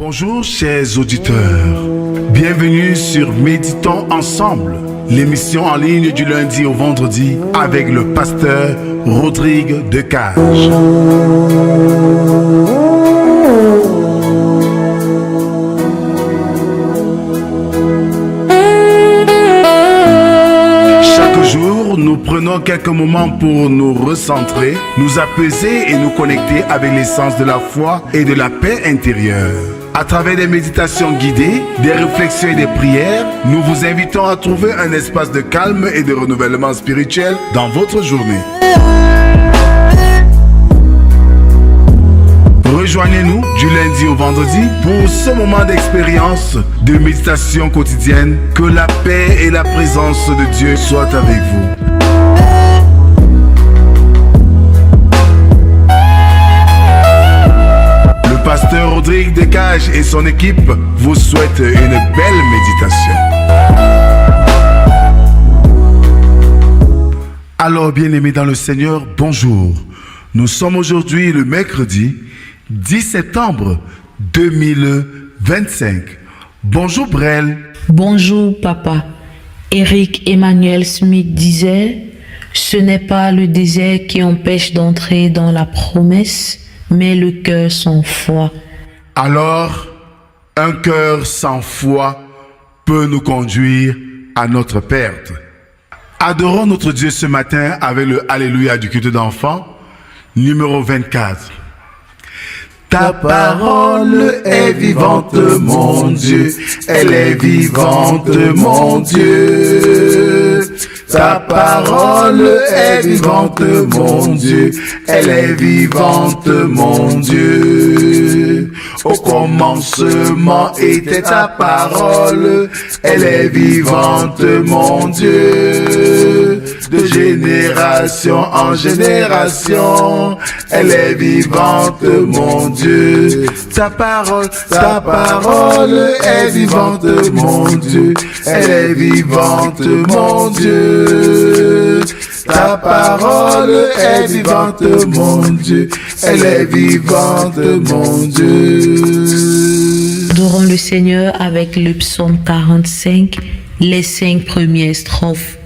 Bonjour chers auditeurs, bienvenue sur Méditons Ensemble, l'émission en ligne du lundi au vendredi avec le pasteur Rodrigue Decage. Chaque jour, nous prenons quelques moments pour nous recentrer, nous apaiser et nous connecter avec l'essence de la foi et de la paix intérieure. À travers des méditations guidées, des réflexions et des prières, nous vous invitons à trouver un espace de calme et de renouvellement spirituel dans votre journée. Rejoignez-nous du lundi au vendredi pour ce moment d'expérience de méditation quotidienne. Que la paix et la présence de Dieu soient avec vous. Le pasteur Rodrigue Decage et son équipe vous souhaitent une belle méditation. Alors, bien-aimés dans le Seigneur, bonjour. Nous sommes aujourd'hui le mercredi 10 septembre 2025. Bonjour Brel. Bonjour papa. Eric Emmanuel Smith disait, ce n'est pas le désert qui empêche d'entrer dans la promesse, mais le cœur sans foi. Alors, un cœur sans foi peut nous conduire à notre perte. Adorons notre Dieu ce matin avec le Alléluia du culte d'enfant, numéro 24. Ta parole est vivante, mon Dieu, elle est vivante, mon Dieu. Ta parole est vivante, mon Dieu, elle est vivante, mon Dieu. Au commencement était ta parole, elle est vivante, mon Dieu. De génération en génération, elle est vivante, mon Dieu. Ta parole est vivante, mon Dieu, elle est vivante, mon Dieu. Ta parole est vivante, mon Dieu, elle est vivante, mon Dieu. Adorons le Seigneur avec le psaume 45, les 5 premières strophes.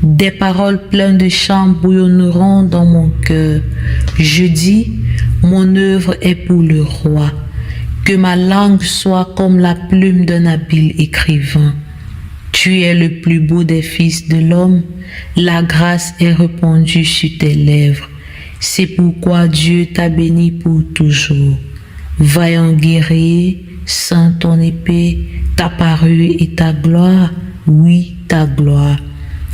Des paroles pleines de chants bouillonneront dans mon cœur. Je dis, mon œuvre est pour le roi. Que ma langue soit comme la plume d'un habile écrivain. Tu es le plus beau des fils de l'homme. La grâce est répandue sur tes lèvres. C'est pourquoi Dieu t'a béni pour toujours. Vaillant guerrier, sans ton épée, ta parure et ta gloire, oui, ta gloire.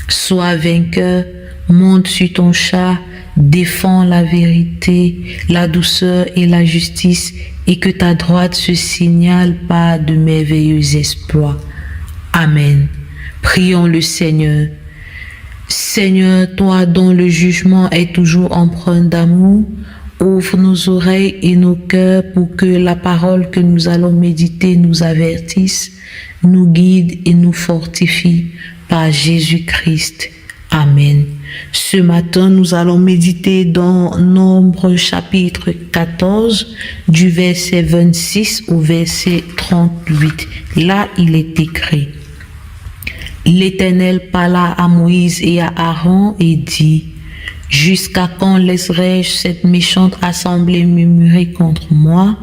Sois vainqueur, monte sur ton char, défends la vérité, la douceur et la justice, et que ta droite se signale par de merveilleux exploits. Amen. Prions le Seigneur. Seigneur, toi dont le jugement est toujours empreint d'amour, ouvre nos oreilles et nos cœurs pour que la parole que nous allons méditer nous avertisse, nous guide et nous fortifie par Jésus-Christ. Amen. Ce matin, nous allons méditer dans Nombre chapitre 14, du verset 26 au verset 38. Là, il est écrit: L'Éternel parla à Moïse et à Aaron et dit: Jusqu'à quand laisserai-je cette méchante assemblée murmurer contre moi?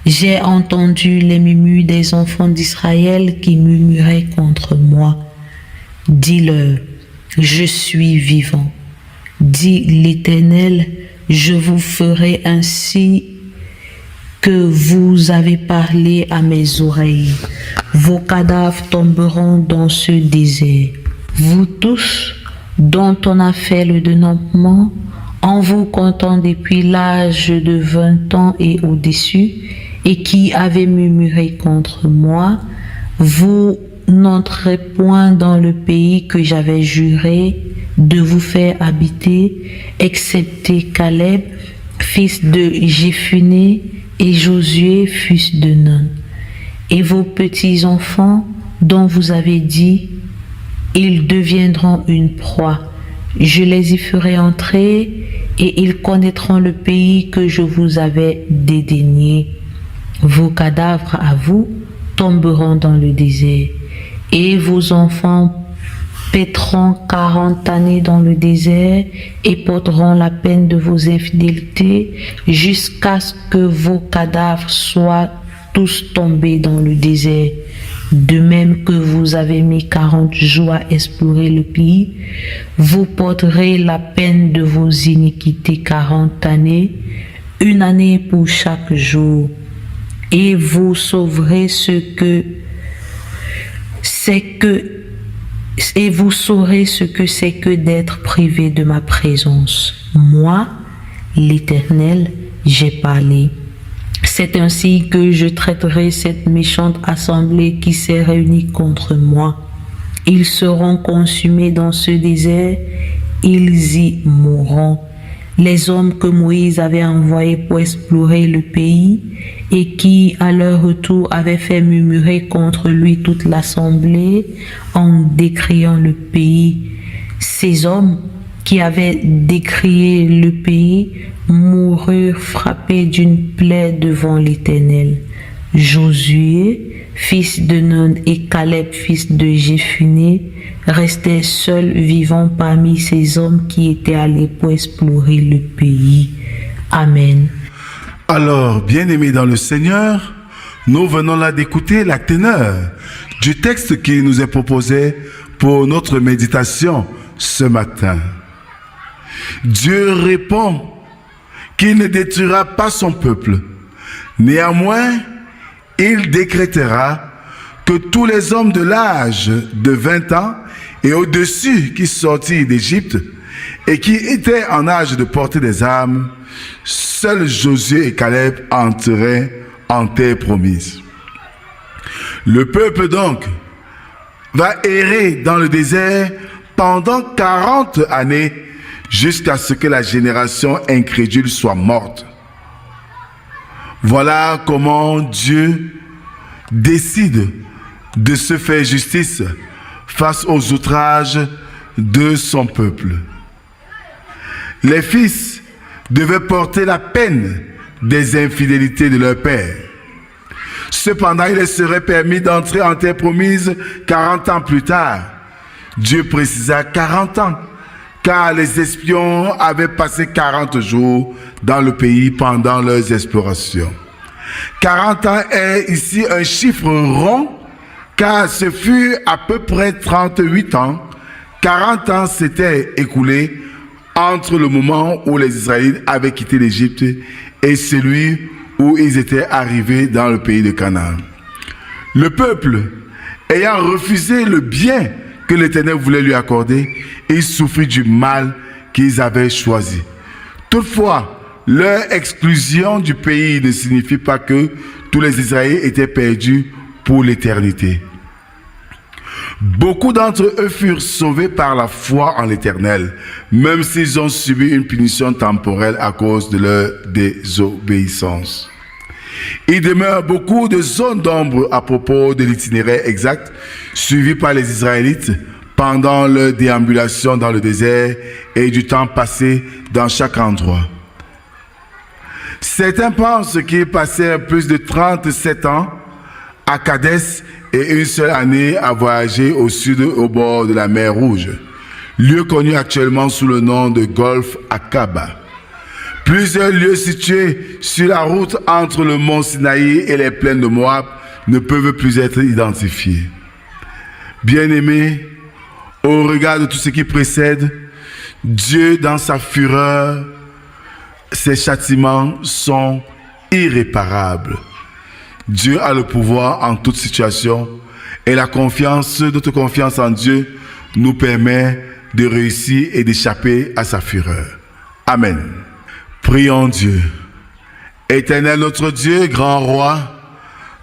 J'ai entendu les murmures des enfants d'Israël qui murmuraient contre moi. Dis-leur, je suis vivant. Dit l'Éternel, je vous ferai ainsi que vous avez parlé à mes oreilles. Vos cadavres tomberont dans ce désert. Vous tous, dont on a fait le dénompement, en vous comptant depuis l'âge de 20 ans et au-dessus, et qui avez murmuré contre moi, vous n'entrez point dans le pays que j'avais juré de vous faire habiter, excepté Caleb, fils de Jéphuné, et Josué, fils de Nun. Et vos petits-enfants, dont vous avez dit, ils deviendront une proie. Je les y ferai entrer, et ils connaîtront le pays que je vous avais dédaigné. Vos cadavres à vous tomberont dans le désert, et vos enfants paîtront 40 années dans le désert et porteront la peine de vos infidélités jusqu'à ce que vos cadavres soient tous tombés dans le désert. De même que vous avez mis 40 jours à explorer le pays, vous porterez la peine de vos iniquités 40 années, une année pour chaque jour, et vous sauverez et vous saurez ce que c'est que d'être privé de ma présence. Moi, l'Éternel, j'ai parlé. C'est ainsi que je traiterai cette méchante assemblée qui s'est réunie contre moi. Ils seront consumés dans ce désert, ils y mourront. Les hommes que Moïse avait envoyés pour explorer le pays et qui, à leur retour, avaient fait murmurer contre lui toute l'assemblée en décriant le pays. Ces hommes qui avaient décrié le pays moururent frappés d'une plaie devant l'Éternel. Josué, fils de Nun, et Caleb, fils de Jéphuné, restaient seuls vivants parmi ces hommes qui étaient allés pour explorer le pays. Amen. Alors, bien-aimés dans le Seigneur, nous venons là d'écouter la teneur du texte qui nous est proposé pour notre méditation ce matin. Dieu répond qu'il ne détruira pas son peuple. Néanmoins, il décrétera que tous les hommes de l'âge de 20 ans et au-dessus qui sortirent d'Égypte et qui étaient en âge de porter des armes, seuls Josué et Caleb entreraient en terre promise. Le peuple donc va errer dans le désert pendant 40 années jusqu'à ce que la génération incrédule soit morte. Voilà comment Dieu décide de se faire justice face aux outrages de son peuple. Les fils devaient porter la peine des infidélités de leur père. Cependant, il leur serait permis d'entrer en terre promise 40 ans plus tard. Dieu précisa 40 ans, car les espions avaient passé 40 jours dans le pays pendant leurs explorations. 40 ans est ici un chiffre rond, car ce fut à peu près 38 ans. 40 ans s'étaient écoulés entre le moment où les Israélites avaient quitté l'Égypte et celui où ils étaient arrivés dans le pays de Canaan. Le peuple, ayant refusé le bien que l'Éternel voulait lui accorder, il souffrit du mal qu'ils avaient choisi. Toutefois, leur exclusion du pays ne signifie pas que tous les Israélites étaient perdus pour l'éternité. Beaucoup d'entre eux furent sauvés par la foi en l'Éternel, même s'ils ont subi une punition temporelle à cause de leur désobéissance. Il demeure beaucoup de zones d'ombre à propos de l'itinéraire exact suivi par les Israélites pendant leur déambulation dans le désert et du temps passé dans chaque endroit. Certains pensent qu'ils passèrent plus de 37 ans à Kadès et une seule année à voyager au sud au bord de la mer Rouge, lieu connu actuellement sous le nom de Golfe Aqaba. Plusieurs lieux situés sur la route entre le mont Sinaï et les plaines de Moab ne peuvent plus être identifiés. Bien-aimés, au regard de tout ce qui précède, Dieu, dans sa fureur, ses châtiments sont irréparables. Dieu a le pouvoir en toute situation et notre confiance en Dieu nous permet de réussir et d'échapper à sa fureur. Amen. Prions Dieu. Éternel notre Dieu, grand roi,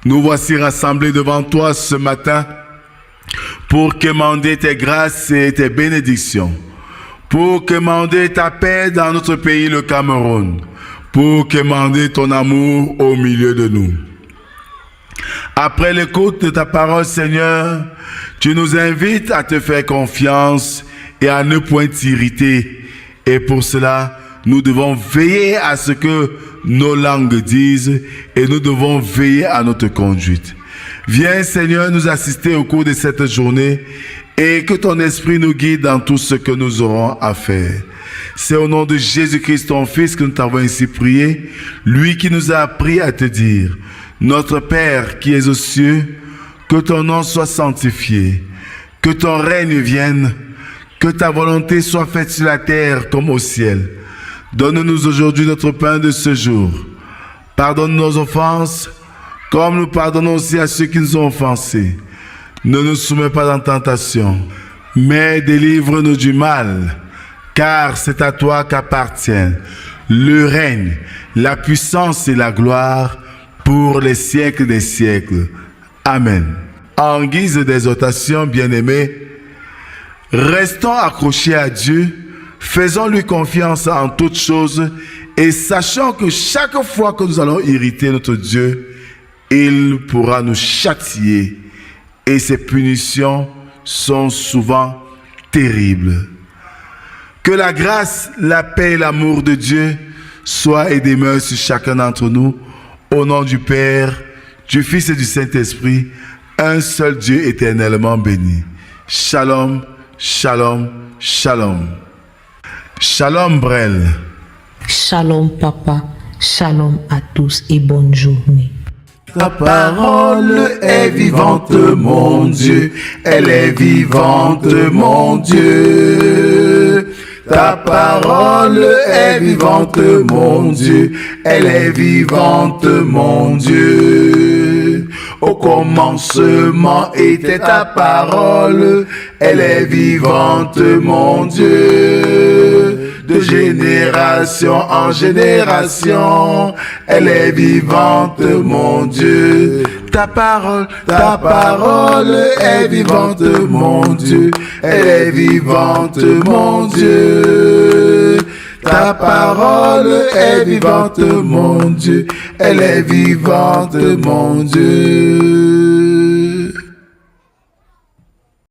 nous voici rassemblés devant toi ce matin pour quémander tes grâces et tes bénédictions, pour quémander ta paix dans notre pays, le Cameroun, pour quémander ton amour au milieu de nous. Après l'écoute de ta parole, Seigneur, tu nous invites à te faire confiance et à ne point t'irriter. Et pour cela, nous devons veiller à ce que nos langues disent et nous devons veiller à notre conduite. Viens Seigneur nous assister au cours de cette journée et que ton esprit nous guide dans tout ce que nous aurons à faire. C'est au nom de Jésus-Christ, ton Fils, que nous t'avons ainsi prié, lui qui nous a appris à te dire: Notre Père qui es aux cieux, que ton nom soit sanctifié, que ton règne vienne, que ta volonté soit faite sur la terre comme au ciel. Donne-nous aujourd'hui notre pain de ce jour. Pardonne nos offenses, comme nous pardonnons aussi à ceux qui nous ont offensés. Ne nous soumets pas en tentation, mais délivre-nous du mal, car c'est à toi qu'appartiennent le règne, la puissance et la gloire pour les siècles des siècles. Amen. En guise d'exhortation, bien-aimés, restons accrochés à Dieu, faisons-lui confiance en toutes choses et sachons que chaque fois que nous allons irriter notre Dieu, il pourra nous châtier et ses punitions sont souvent terribles. Que la grâce, la paix et l'amour de Dieu soient et demeurent sur chacun d'entre nous, au nom du Père, du Fils et du Saint-Esprit, un seul Dieu éternellement béni. Shalom, shalom, shalom. Shalom Brel. Shalom papa, shalom à tous et bonne journée. Ta parole est vivante, mon Dieu, elle est vivante, mon Dieu. Ta parole est vivante, mon Dieu, elle est vivante, mon Dieu. Au commencement était ta parole, elle est vivante, mon Dieu. De génération en génération, elle est vivante, mon Dieu. Ta parole est vivante, mon Dieu. Elle est vivante, mon Dieu. Ta parole est vivante, mon Dieu. Elle est vivante, mon Dieu.